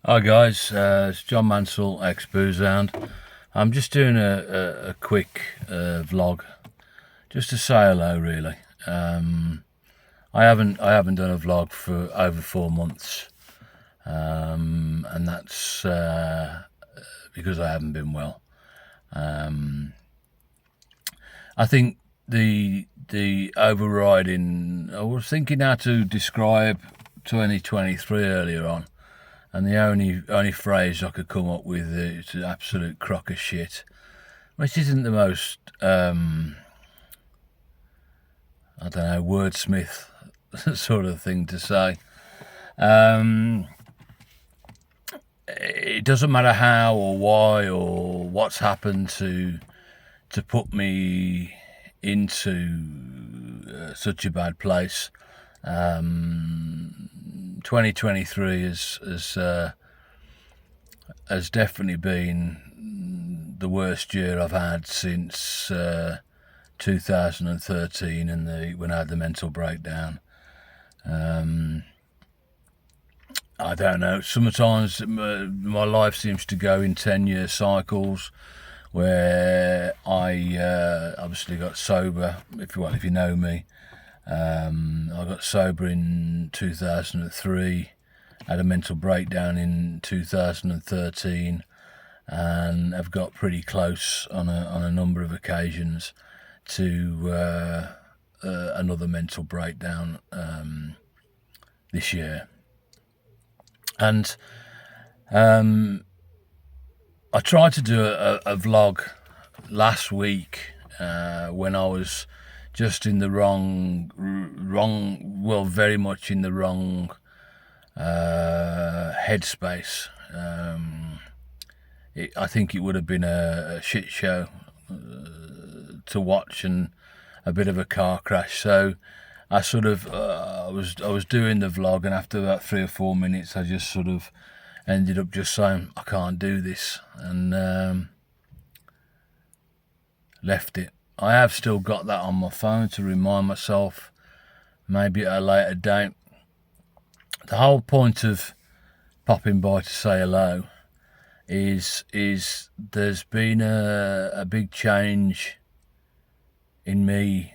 Hi guys, it's John Mansell, exboozehound. I'm just doing a quick vlog, just to say hello. Really, I haven't done a vlog for over 4 months, and that's because I haven't been well. I think the overriding. I was thinking how to describe 2023 earlier on. And the only phrase I could come up with is an absolute crock of shit, which isn't the most, I don't know, wordsmith sort of thing to say. It doesn't matter how or why or what's happened to put me into such a bad place. 2023 has definitely been the worst year I've had since 2013 and when I had the mental breakdown. I don't know. Sometimes my life seems to go in 10-year cycles, where I obviously got sober. If you know me, I got sober in 2003, had a mental breakdown in 2013, and have got pretty close on a number of occasions to another mental breakdown this year. And I tried to do a vlog last week when I was just in the well, very much in the wrong headspace. I think it would have been a shit show to watch and a bit of a car crash. So I sort of I was doing the vlog, and after about 3 or 4 minutes, I just sort of ended up just saying I can't do this, and left it. I have still got that on my phone to remind myself, maybe at a later date. The whole point of popping by to say hello is there's been a big change in me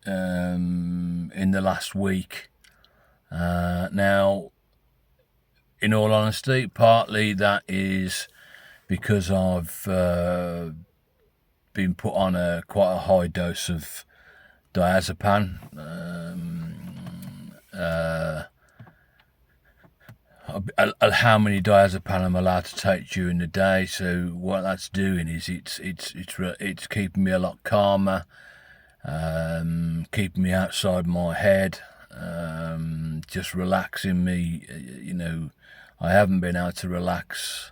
in the last week. Now, in all honesty, partly that is because I've been put on quite a high dose of diazepam. How many diazepam I'm allowed to take during the day? So what that's doing is it's keeping me a lot calmer, keeping me outside my head, just relaxing me. I haven't been able to relax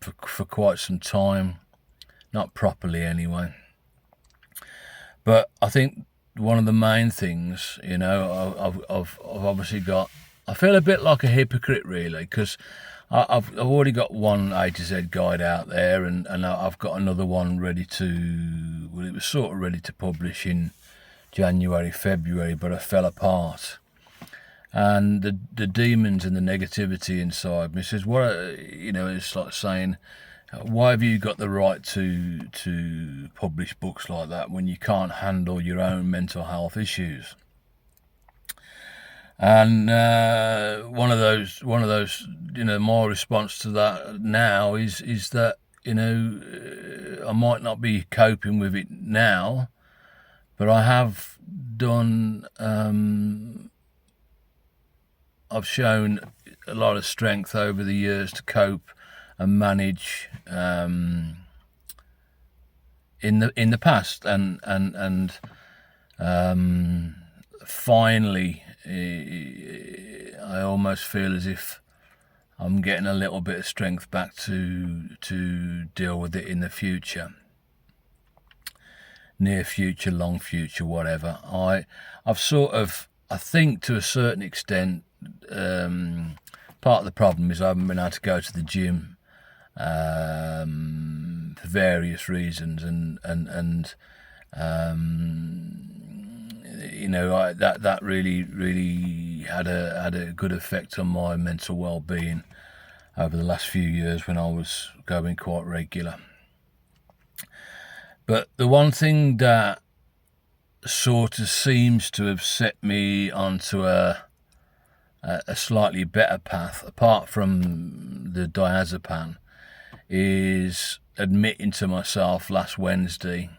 for quite some time, not properly anyway. But I think one of the main things, I've obviously got. I feel a bit like a hypocrite, really, because I've already got one A to Z guide out there, and I've got another one ready to. Well, it was sort of ready to publish in January, February, but I fell apart. And the demons and the negativity inside me says, it's like saying, why have you got the right to publish books like that when you can't handle your own mental health issues? And one of those, my response to that now is that I might not be coping with it now, but I have done. I've shown a lot of strength over the years to cope and manage in the past, and finally, I almost feel as if I'm getting a little bit of strength back to deal with it in the future, near future, long future, whatever. I've sort of, I think to a certain extent, part of the problem is I haven't been able to go to the gym for various reasons, and that really had a good effect on my mental well-being. over the last few years when I was going quite regular. But the one thing that sort of seems to have set me onto a slightly better path, apart from the diazepam, is admitting to myself last Wednesday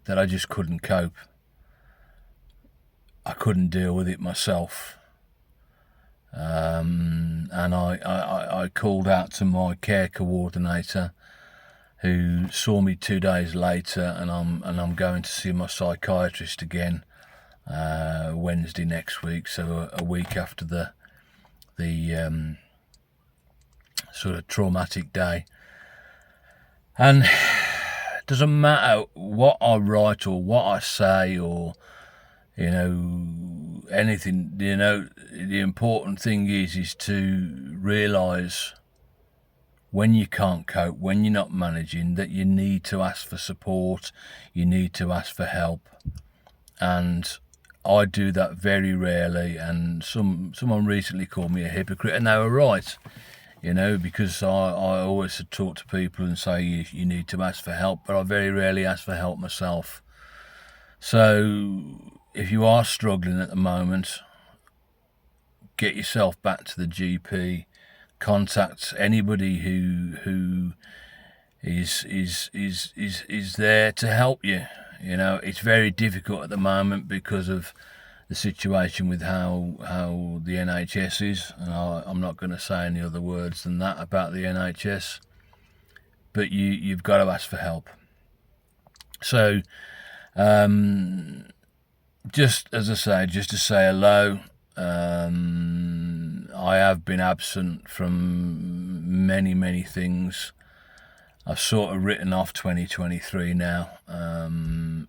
that I just couldn't cope. I couldn't deal with it myself. And I called out to my care coordinator, who saw me 2 days later, and I'm going to see my psychiatrist again Wednesday next week, so a week after the sort of traumatic day. And it doesn't matter what I write or what I say or anything, the important thing is to realise when you can't cope, when you're not managing, that you need to ask for support, you need to ask for help. And I do that very rarely, and someone recently called me a hypocrite, and they were right, because I always talk to people and say you need to ask for help, but I very rarely ask for help myself. So if you are struggling at the moment, get yourself back to the GP, contact anybody who is there to help you. It's very difficult at the moment because of the situation with how the NHS is, and I'm not going to say any other words than that about the NHS, but you've got to ask for help. So just as I say, just to say hello, I have been absent from many things. I've sort of written off 2023 now, and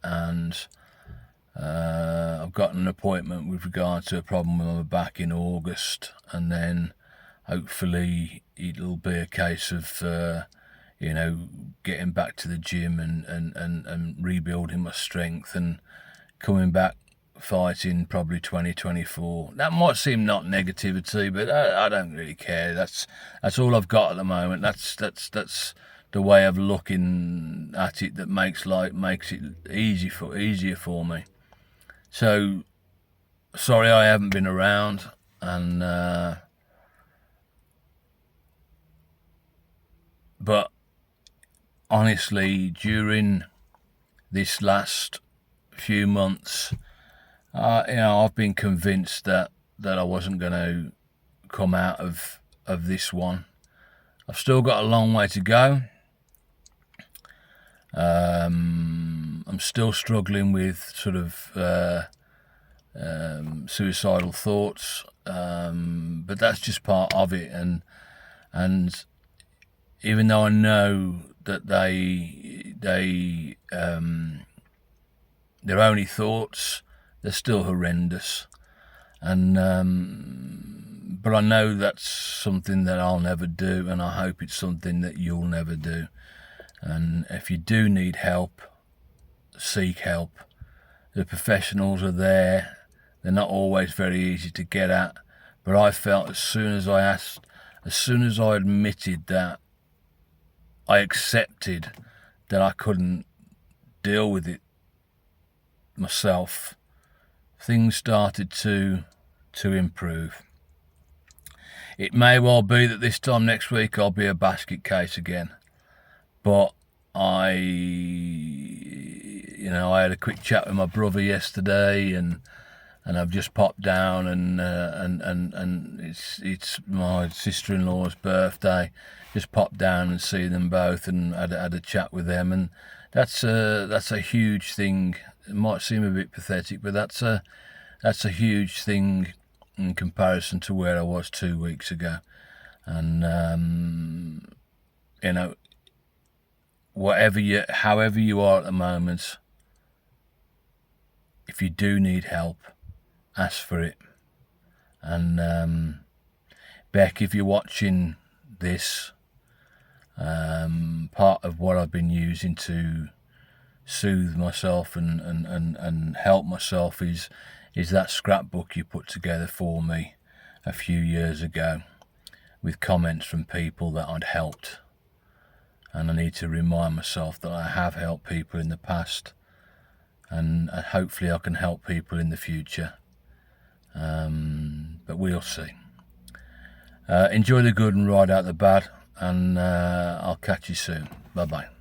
I've got an appointment with regard to a problem with my back in August, and then hopefully it'll be a case of getting back to the gym and rebuilding my strength and coming back fighting probably 2024. That might seem not negativity, but I don't really care. That's all I've got at the moment. That's the way of looking at it that makes it easier for me. So sorry I haven't been around, and but honestly, during this last few months, I've been convinced that I wasn't going to come out of this one. I've still got a long way to go. I'm still struggling with sort of suicidal thoughts, but that's just part of it. And even though I know that they're only thoughts, they're still horrendous, and but I know that's something that I'll never do, and I hope it's something that you'll never do. And if you do need help, seek help. The professionals are there. They're not always very easy to get at, but I felt as soon as I admitted that, I accepted that I couldn't deal with it myself, things started to improve. It may well be that this time next week I'll be a basket case again, but I had a quick chat with my brother yesterday, and I've just popped down, and it's my sister-in-law's birthday. Just popped down and see them both, and had a chat with them, and that's a huge thing. It might seem a bit pathetic, but that's a huge thing in comparison to where I was 2 weeks ago. And however you are at the moment, if you do need help, ask for it. And Beck, if you're watching this, part of what I've been using to soothe myself and help myself is that scrapbook you put together for me a few years ago, with comments from people that I'd helped, and I need to remind myself that I have helped people in the past, and hopefully I can help people in the future, but we'll see. Enjoy the good and ride out the bad, and I'll catch you soon. Bye bye.